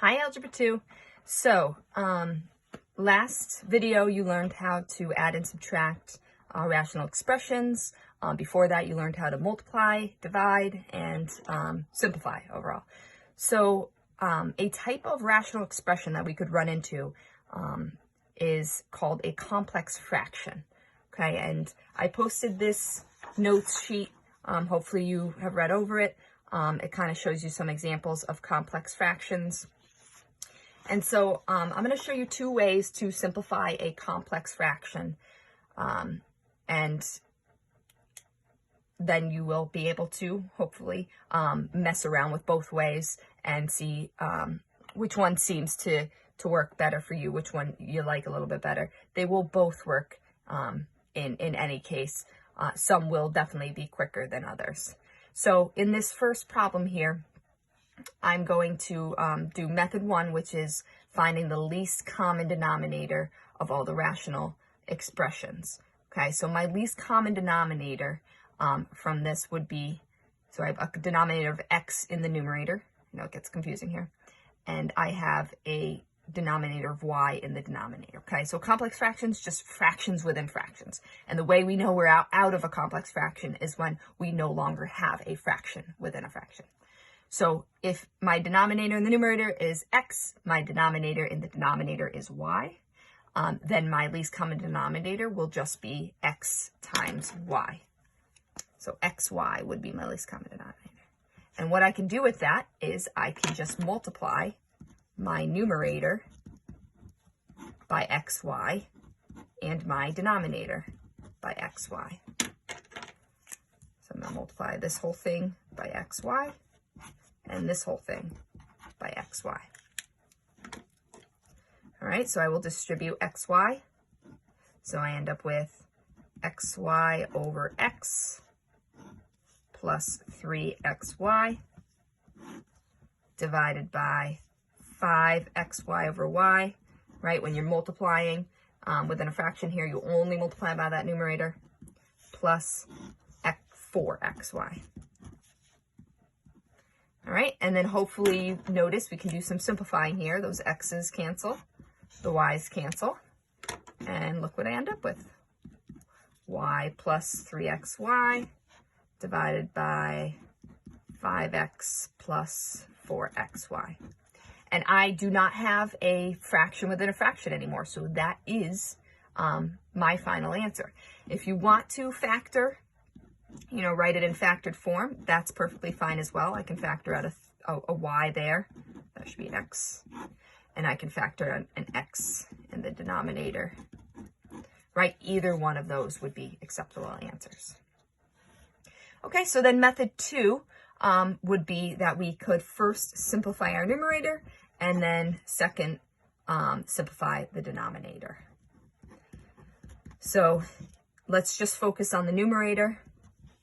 Hi, Algebra 2. So, last video you learned how to add and subtract rational expressions. Before that, you learned how to multiply, divide, and simplify overall. So, a type of rational expression that we could run into is called a complex fraction. Okay, and I posted this notes sheet. Hopefully you have read over it. It kind of shows you some examples of complex fractions. And so I'm going to show you two ways to simplify a complex fraction. And then you will be able to, hopefully, mess around with both ways and see which one seems to work better for you, which one you like a little bit better. They will both work in any case. Some will definitely be quicker than others. So in this first problem here, I'm going to do method 1, which is finding the least common denominator of all the rational expressions. Okay, so my least common denominator from this would be, so I have a denominator of x in the numerator. I know it gets confusing here. And I have a denominator of y in the denominator. Okay, so complex fractions, just fractions within fractions. And the way we know we're out of a complex fraction is when we no longer have a fraction within a fraction. So if my denominator in the numerator is x, my denominator in the denominator is y, then my least common denominator will just be x times y. So xy would be my least common denominator. And what I can do with that is I can just multiply my numerator by xy and my denominator by xy. So I'm going to multiply this whole thing by xy and this whole thing by xy. All right, so I will distribute xy. So I end up with xy over x plus 3xy divided by 5xy over y, right? When you're multiplying within a fraction here, you only multiply by that numerator, plus 4xy. All right, and then hopefully you notice we can do some simplifying here. Those x's cancel, the y's cancel, and look what I end up with. Y plus 3xy divided by 5x plus 4xy. And I do not have a fraction within a fraction anymore, so that is my final answer. If you want to factor, write it in factored form, that's perfectly fine as well. I can factor out a y there. That should be an x. And I can factor out an x in the denominator. Right? Either one of those would be acceptable answers. Okay, so then method 2 would be that we could first simplify our numerator and then second simplify the denominator. So let's just focus on the numerator.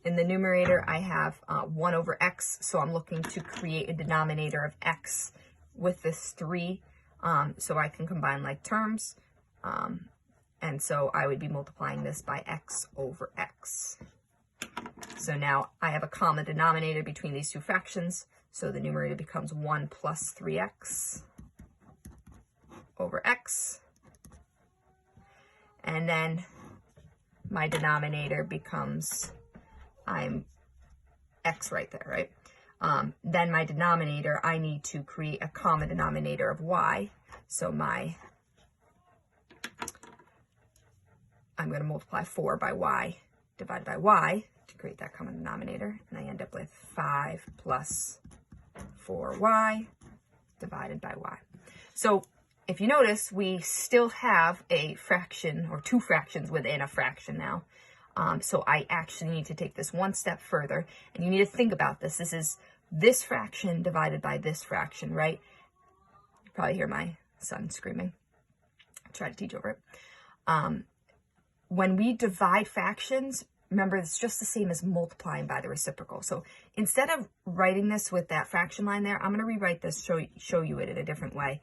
In the numerator, I have 1 over x, so I'm looking to create a denominator of x with this 3, so I can combine like terms, and so I would be multiplying this by x over x. So now I have a common denominator between these two fractions, so the numerator becomes 1 plus 3x over x, and then my denominator becomes x right there, right? Then my denominator, I need to create a common denominator of y. So I'm going to multiply 4 by y divided by y to create that common denominator. And I end up with 5 plus 4y divided by y. So if you notice, we still have a fraction or two fractions within a fraction now. So I actually need to take this one step further, and you need to think about this. This is this fraction divided by this fraction, right? You probably hear my son screaming. I'll try to teach over it. When we divide fractions, remember, it's just the same as multiplying by the reciprocal. So instead of writing this with that fraction line there, I'm going to rewrite this, show you it in a different way.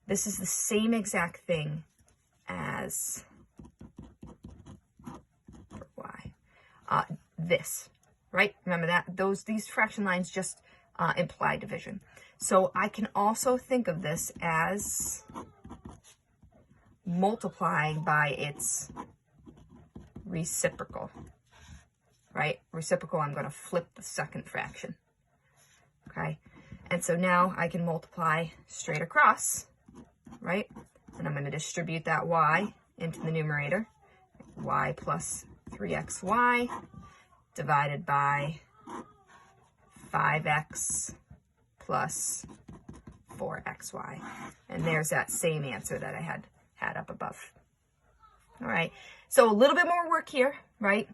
This is the same exact thing as this, right? Remember that these fraction lines just imply division. So I can also think of this as multiplying by its reciprocal, right? Reciprocal, I'm going to flip the second fraction, okay? And so now I can multiply straight across, right? And I'm going to distribute that y into the numerator. Y plus 3xy divided by 5x plus 4xy. And there's that same answer that I had up above. All right, so a little bit more work here, right?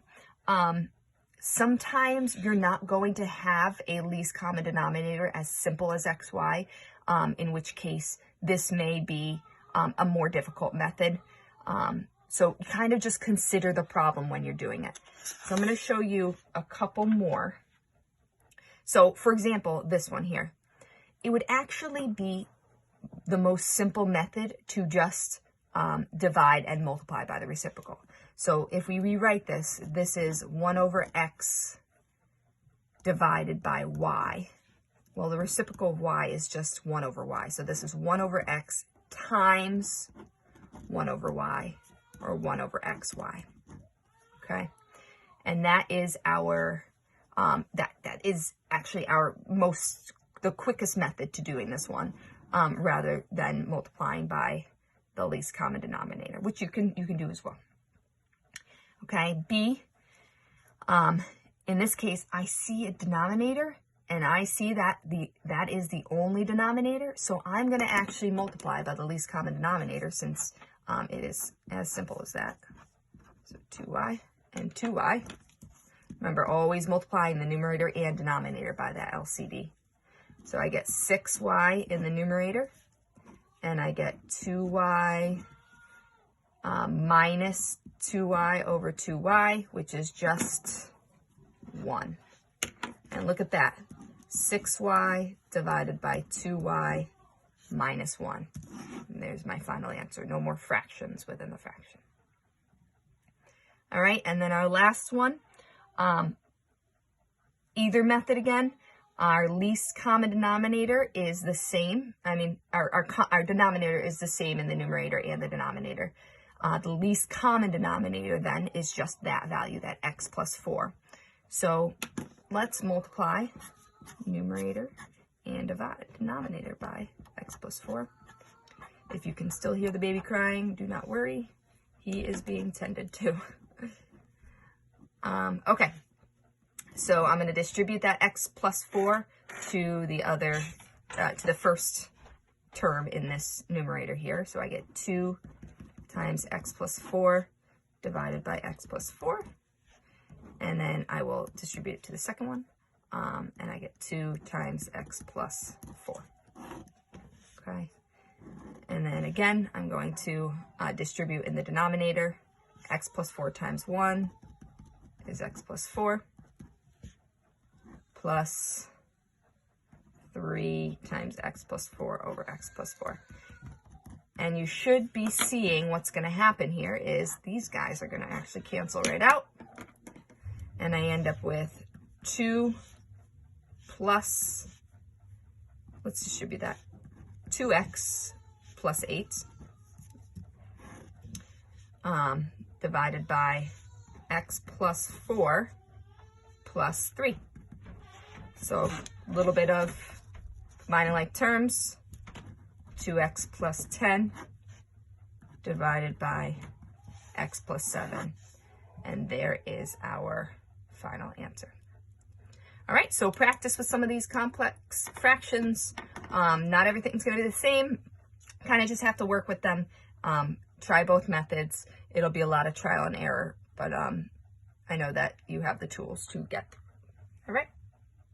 Sometimes you're not going to have a least common denominator as simple as xy, in which case this may be a more difficult method. So kind of just consider the problem when you're doing it. So I'm going to show you a couple more. So for example, this one here, it would actually be the most simple method to just divide and multiply by the reciprocal. So if we rewrite this, this is 1 over x divided by y. Well, the reciprocal of y is just 1 over y. So this is 1 over x times 1 over y, or 1 over xy, okay? And that is our, that is actually the quickest method to doing this one, rather than multiplying by the least common denominator, which you can do as well. Okay, B, in this case, I see a denominator, and I see that that is the only denominator, so I'm going to actually multiply by the least common denominator, since it is as simple as that. So 2y and 2y. Remember, always multiplying the numerator and denominator by that LCD. So I get 6y in the numerator, and I get 2y minus 2y over 2y, which is just 1. And look at that. 6y divided by 2y minus 1. And there's my final answer. No more fractions within the fraction. All right, and then our last one, either method again. Our least common denominator is the same. I mean, our denominator is the same in the numerator and the denominator. The least common denominator then is just that value, that x plus 4. So let's multiply numerator and divide denominator by x plus 4. If you can still hear the baby crying, do not worry. He is being tended to. Okay, so I'm going to distribute that x plus 4 to the other, to the first term in this numerator here. So I get 2 times x plus 4 divided by x plus 4. And then I will distribute it to the second one. And I get 2 times x plus 4. Okay. And then again, I'm going to distribute in the denominator. X plus 4 times 1 is x plus 4. Plus 3 times x plus 4 over x plus 4. And you should be seeing what's going to happen here is these guys are going to actually cancel right out. And I end up with 2 plus, let's distribute that, 2x plus 8 divided by x plus 4 plus 3. So a little bit of combining like terms, 2x plus 10 divided by x plus 7. And there is our final answer. All right, so practice with some of these complex fractions. Not everything's going to be the same. Kind of just have to work with them. Try both methods. It'll be a lot of trial and error, but I know that you have the tools to get. All right.